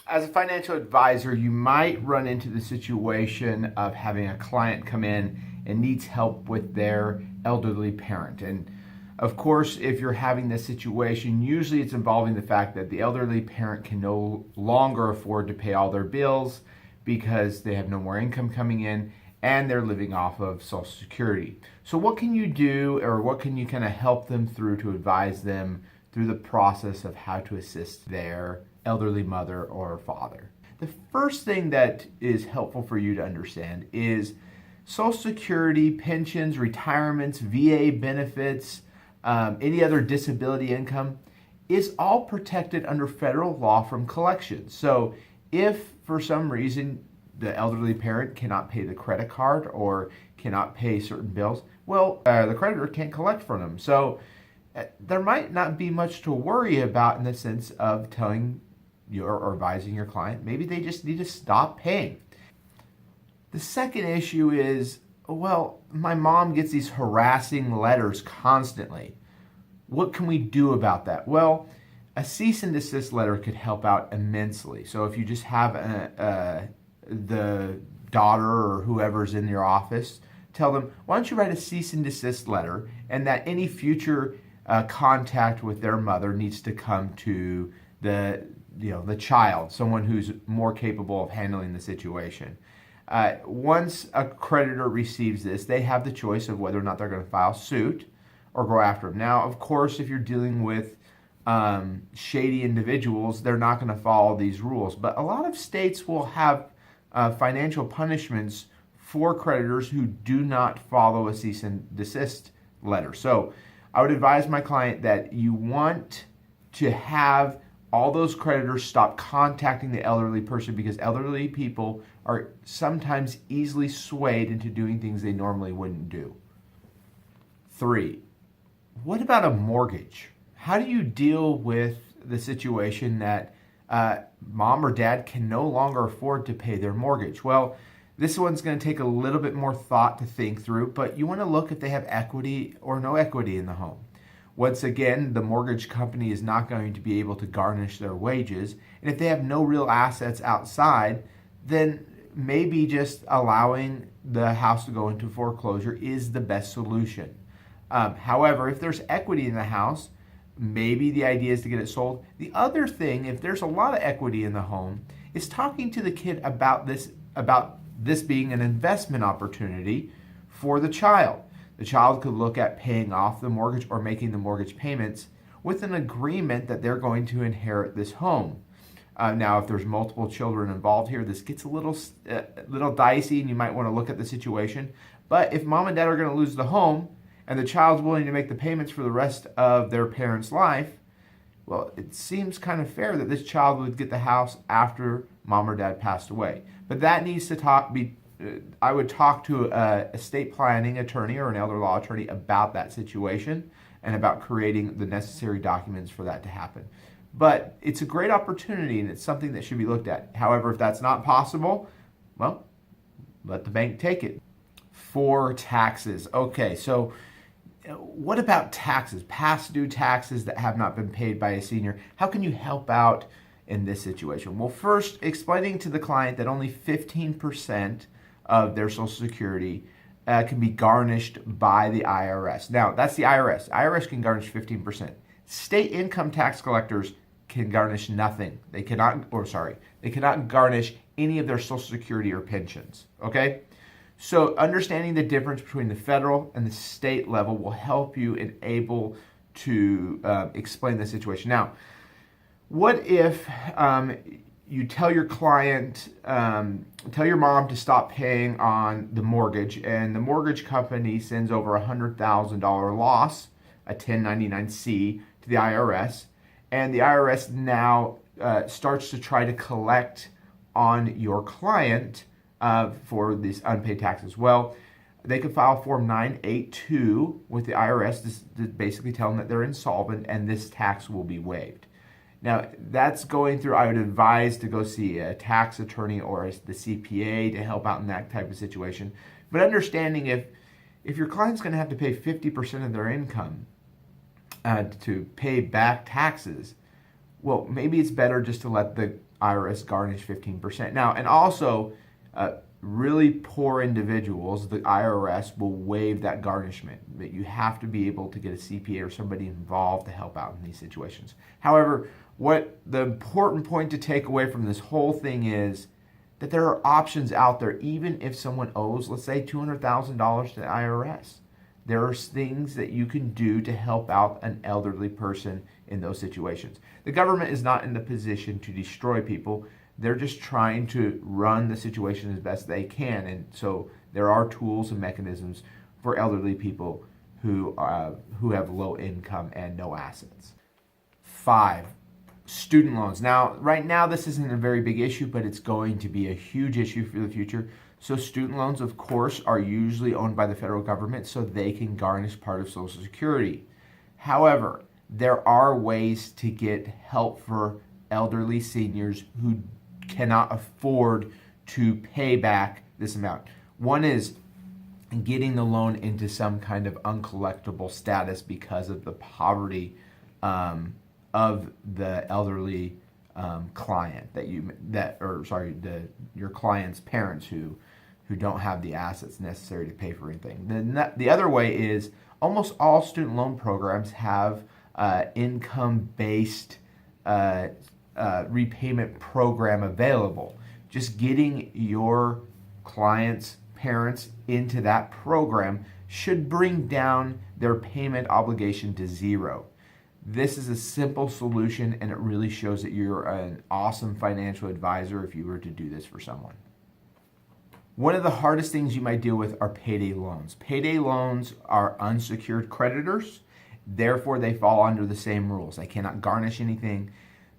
As a financial advisor, you might run into the situation of having a client come in and needs help with their elderly parent. And of course, if you're having this situation, usually it's involving the fact that the elderly parent can no longer afford to pay all their bills because they have no more income coming in and they're living off of Social Security. So what can you do, or what can you kind of help them through to advise them through the process of how to assist their elderly mother or father? The first thing that is helpful for you to understand is Social Security, pensions, retirements, VA benefits, any other disability income is all protected under federal law from collections. So if for some reason the elderly parent cannot pay the credit card or cannot pay certain bills, well, the creditor can't collect from them. So there might not be much to worry about in the sense of telling or advising your client, maybe they just need to stop paying. The second issue is, well, my mom gets these harassing letters constantly. What can we do about that? Well, a cease and desist letter could help out immensely. So if you just have the daughter or whoever's in your office, tell them, why don't you write a cease and desist letter, and that any future contact with their mother needs to come to the child, someone who's more capable of handling the situation. Once a creditor receives this, they have the choice of whether or not they're going to file suit or go after them. Now, of course, if you're dealing with shady individuals, they're not going to follow these rules. But a lot of states will have financial punishments for creditors who do not follow a cease and desist letter. So I would advise my client that you want to have all those creditors stop contacting the elderly person, because elderly people are sometimes easily swayed into doing things they normally wouldn't do. 3, what about a mortgage? How do you deal with the situation that mom or dad can no longer afford to pay their mortgage? Well, this one's going to take a little bit more thought to think through, but you want to look if they have equity or no equity in the home. Once again, the mortgage company is not going to be able to garnish their wages. And if they have no real assets outside, then maybe just allowing the house to go into foreclosure is the best solution. However, if there's equity in the house, maybe the idea is to get it sold. The other thing, if there's a lot of equity in the home, is talking to the kid about this being an investment opportunity for the child. The child could look at paying off the mortgage or making the mortgage payments with an agreement that they're going to inherit this home. Now, if there's multiple children involved here, this gets a little dicey, and you might want to look at the situation. But if mom and dad are going to lose the home and the child's willing to make the payments for the rest of their parent's life, well, it seems kind of fair that this child would get the house after mom or dad passed away. But that needs to I would talk to a estate planning attorney or an elder law attorney about that situation and about creating the necessary documents for that to happen. But it's a great opportunity, and it's something that should be looked at. However, if that's not possible, well, let the bank take it. 4, taxes. Okay, so what about taxes, past due taxes that have not been paid by a senior? How can you help out in this situation? Well, first, explaining to the client that only 15% of their Social Security can be garnished by the IRS. Now, that's the IRS. IRS can garnish 15%. State income tax collectors can garnish nothing. They cannot garnish any of their Social Security or pensions, okay? So understanding the difference between the federal and the state level will help you and able to explain the situation. Now, what if you tell your client, tell your mom to stop paying on the mortgage, and the mortgage company sends over a $100,000 loss, a 1099-C, to the IRS, and the IRS now starts to try to collect on your client for these unpaid taxes? Well, they could file Form 982 with the IRS to basically tell them that they're insolvent and this tax will be waived. Now, that's going through, I would advise to go see a tax attorney or the CPA to help out in that type of situation. But understanding if your client's going to have to pay 50% of their income to pay back taxes, well, maybe it's better just to let the IRS garnish 15%. Now, and also, really poor individuals, the IRS will waive that garnishment. But you have to be able to get a CPA or somebody involved to help out in these situations. However, what the important point to take away from this whole thing is that there are options out there, even if someone owes, let's say, $200,000 to the IRS. There are things that you can do to help out an elderly person in those situations. The government is not in the position to destroy people. They're just trying to run the situation as best they can. And so there are tools and mechanisms for elderly people who have low income and no assets. 5, student loans. Now, right now, this isn't a very big issue, but it's going to be a huge issue for the future. So student loans, of course, are usually owned by the federal government, so they can garnish part of Social Security. However, there are ways to get help for elderly seniors who cannot afford to pay back this amount. One is getting the loan into some kind of uncollectible status because of the poverty of the elderly client your client's parents who don't have the assets necessary to pay for anything. Then the other way is almost all student loan programs have income-based repayment program available. Just getting your client's parents into that program should bring down their payment obligation to zero. This is a simple solution, and it really shows that you're an awesome financial advisor if you were to do this for someone. One of the hardest things you might deal with are payday loans. Payday loans are unsecured creditors, therefore they fall under the same rules. They cannot garnish anything.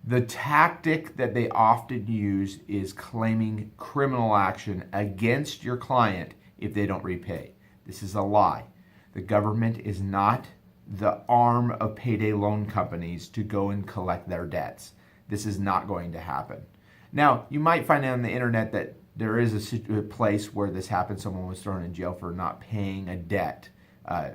The tactic that they often use is claiming criminal action against your client if they don't repay. This is a lie. The government is not the arm of payday loan companies to go and collect their debts. This is not going to happen. Now, you might find out on the internet that there is a place where this happened. Someone was thrown in jail for not paying a debt.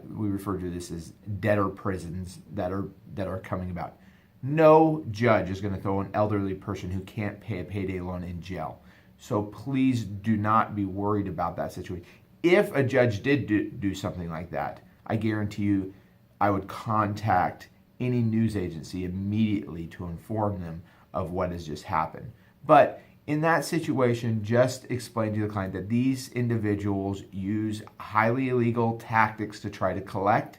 We refer to this as debtor prisons that are coming about. No judge is going to throw an elderly person who can't pay a payday loan in jail. So please do not be worried about that situation. If a judge did do something like that, I guarantee you I would contact any news agency immediately to inform them of what has just happened. But in that situation, just explain to the client that these individuals use highly illegal tactics to try to collect,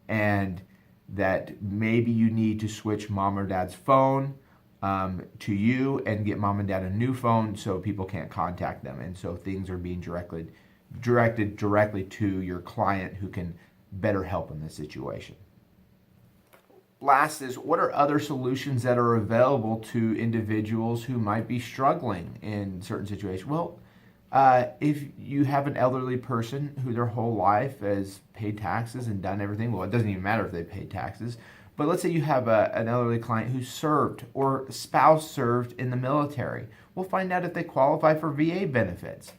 and that maybe you need to switch mom or dad's phone to you and get mom and dad a new phone so people can't contact them. And so things are being directed directly to your client who can better help in this situation. Last is, what are other solutions that are available to individuals who might be struggling in certain situations? Well, if you have an elderly person who their whole life has paid taxes and done everything, well, it doesn't even matter if they paid taxes, but let's say you have an elderly client who served or spouse served in the military. We'll find out if they qualify for VA benefits.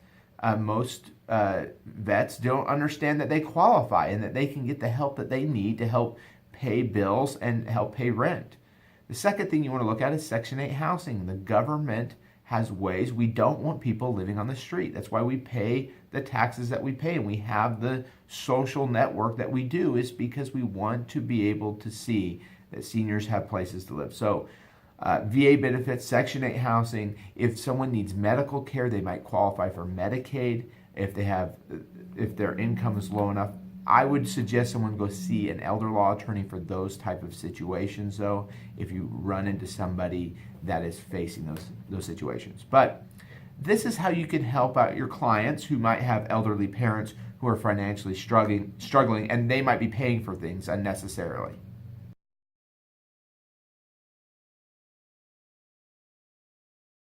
Most vets don't understand that they qualify and that they can get the help that they need to help pay bills and help pay rent. The second thing you want to look at is Section 8 housing. The government has ways. We don't want people living on the street. That's why we pay the taxes that we pay, and we have the social network that we do, is because we want to be able to see that seniors have places to live. So VA benefits, Section 8 housing. If someone needs medical care, they might qualify for Medicaid. If their income is low enough, I would suggest someone go see an elder law attorney for those type of situations, though, if you run into somebody that is facing those situations. But this is how you can help out your clients who might have elderly parents who are financially struggling, and they might be paying for things unnecessarily.